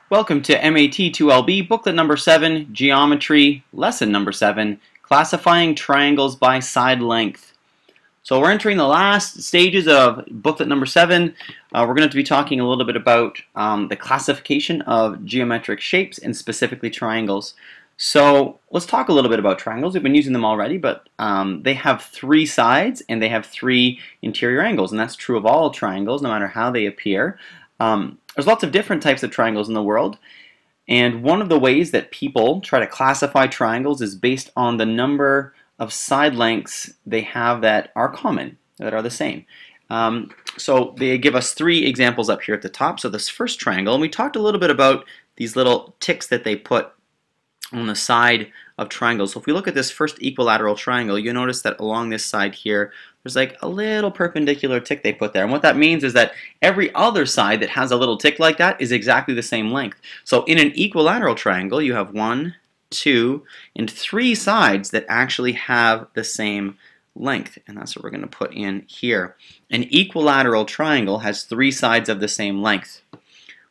Welcome to MAT2LB, booklet number 7, Geometry, lesson number 7, Classifying Triangles by Side Length. So we're entering the last stages of booklet number 7. We're going to be talking a little bit about the classification of geometric shapes and specifically triangles. So let's talk a little bit about triangles. We've been using them already, but they have 3 sides and they have 3 interior angles, and that's true of all triangles, no matter how they appear. There's lots of different types of triangles in the world, and one of the ways that people try to classify triangles is based on the number of side lengths they have that are common, that are the same. So they give us 3 examples up here at the top. So this first triangle, and we talked a little bit about these little ticks that they put on the side of triangles. So if we look at this first equilateral triangle, you notice that along this side here, there's like a little perpendicular tick they put there. And what that means is that every other side that has a little tick like that is exactly the same length. So in an equilateral triangle, you have 1, 2, and 3 sides that actually have the same length. And that's what we're going to put in here. An equilateral triangle has 3 sides of the same length.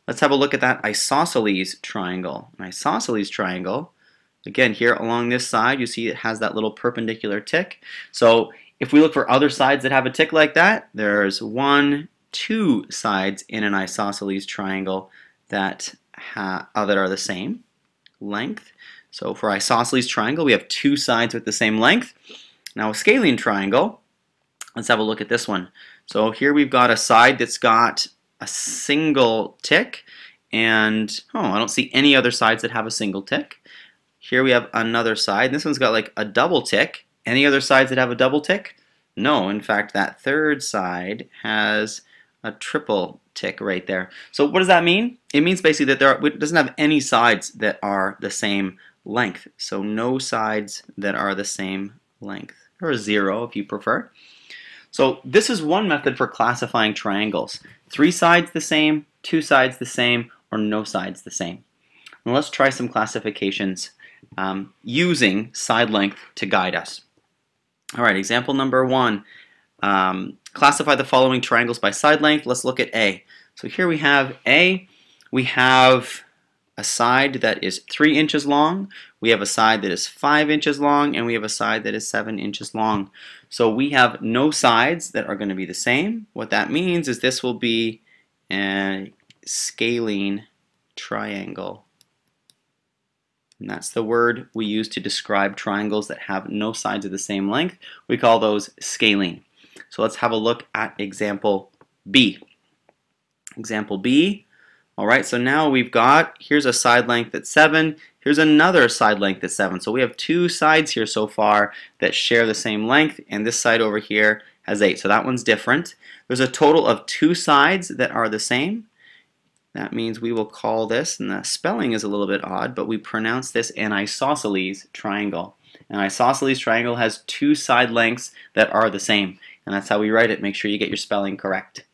Let's have a look at that isosceles triangle. An isosceles triangle, again, here along this side, you see it has that little perpendicular tick. So if we look for other sides that have a tick like that, there's 1, 2 sides in an isosceles triangle that are the same length. So for isosceles triangle, we have 2 sides with the same length. Now a scalene triangle, let's have a look at this one. So here we've got a side that's got a single tick, and I don't see any other sides that have a single tick. Here we have another side. This one's got like a double tick. Any other sides that have a double tick? No, in fact that third side has a triple tick right there. So what does that mean? It means basically that it doesn't have any sides that are the same length. So no sides that are the same length, or a 0 if you prefer. So this is one method for classifying triangles. 3 sides the same, 2 sides the same, or no sides the same. Now let's try some classifications using side length to guide us. Alright, example number 1. Classify the following triangles by side length. Let's look at A. So here we have A. We have a side that is 3 inches long, we have a side that is 5 inches long, and we have a side that is 7 inches long. So we have no sides that are going to be the same. What that means is this will be a scalene triangle. And that's the word we use to describe triangles that have no sides of the same length. We call those scalene. So let's have a look at example B. Example B. Alright, so now here's a side length that's 7, here's another side length that's 7. So we have 2 sides here so far that share the same length, and this side over here has 8. So that one's different. There's a total of 2 sides that are the same. That means we will call this, and the spelling is a little bit odd, but we pronounce this an isosceles triangle. An isosceles triangle has 2 side lengths that are the same, and that's how we write it. Make sure you get your spelling correct.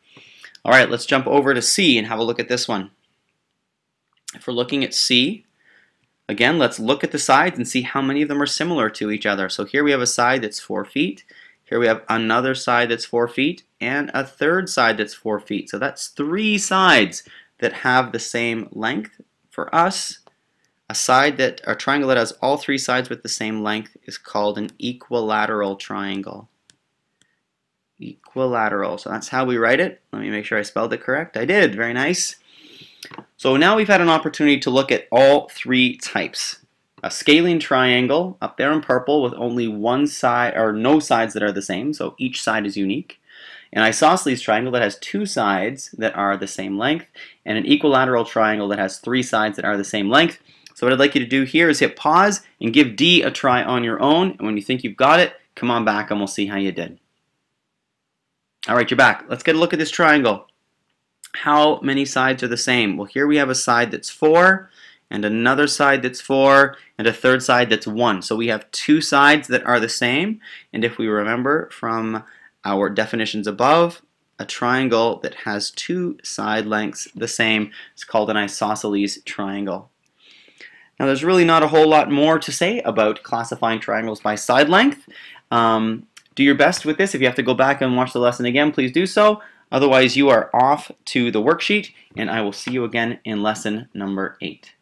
Alright, let's jump over to C and have a look at this one. If we're looking at C, again, let's look at the sides and see how many of them are similar to each other. So here we have a side that's 4 feet. Here we have another side that's 4 feet, and a third side that's 4 feet. So that's 3 sides that have the same length. For us, a triangle that has all 3 sides with the same length is called an equilateral triangle. Equilateral. So that's how we write it. Let me make sure I spelled it correct. I did. Very nice. So now we've had an opportunity to look at all 3 types. A scalene triangle up there in purple with only one side or no sides that are the same, so each side is unique. An isosceles triangle that has 2 sides that are the same length, and an equilateral triangle that has 3 sides that are the same length. So what I'd like you to do here is hit pause and give D a try on your own, and when you think you've got it, come on back and we'll see how you did. Alright, you're back. Let's get a look at this triangle. How many sides are the same? Well, here we have a side that's 4, and another side that's 4, and a third side that's 1. So we have 2 sides that are the same, and if we remember from our definitions above, a triangle that has 2 side lengths the same is called an isosceles triangle. Now there's really not a whole lot more to say about classifying triangles by side length. Do your best with this. If you have to go back and watch the lesson again, please do so. Otherwise, you are off to the worksheet, and I will see you again in lesson number 8.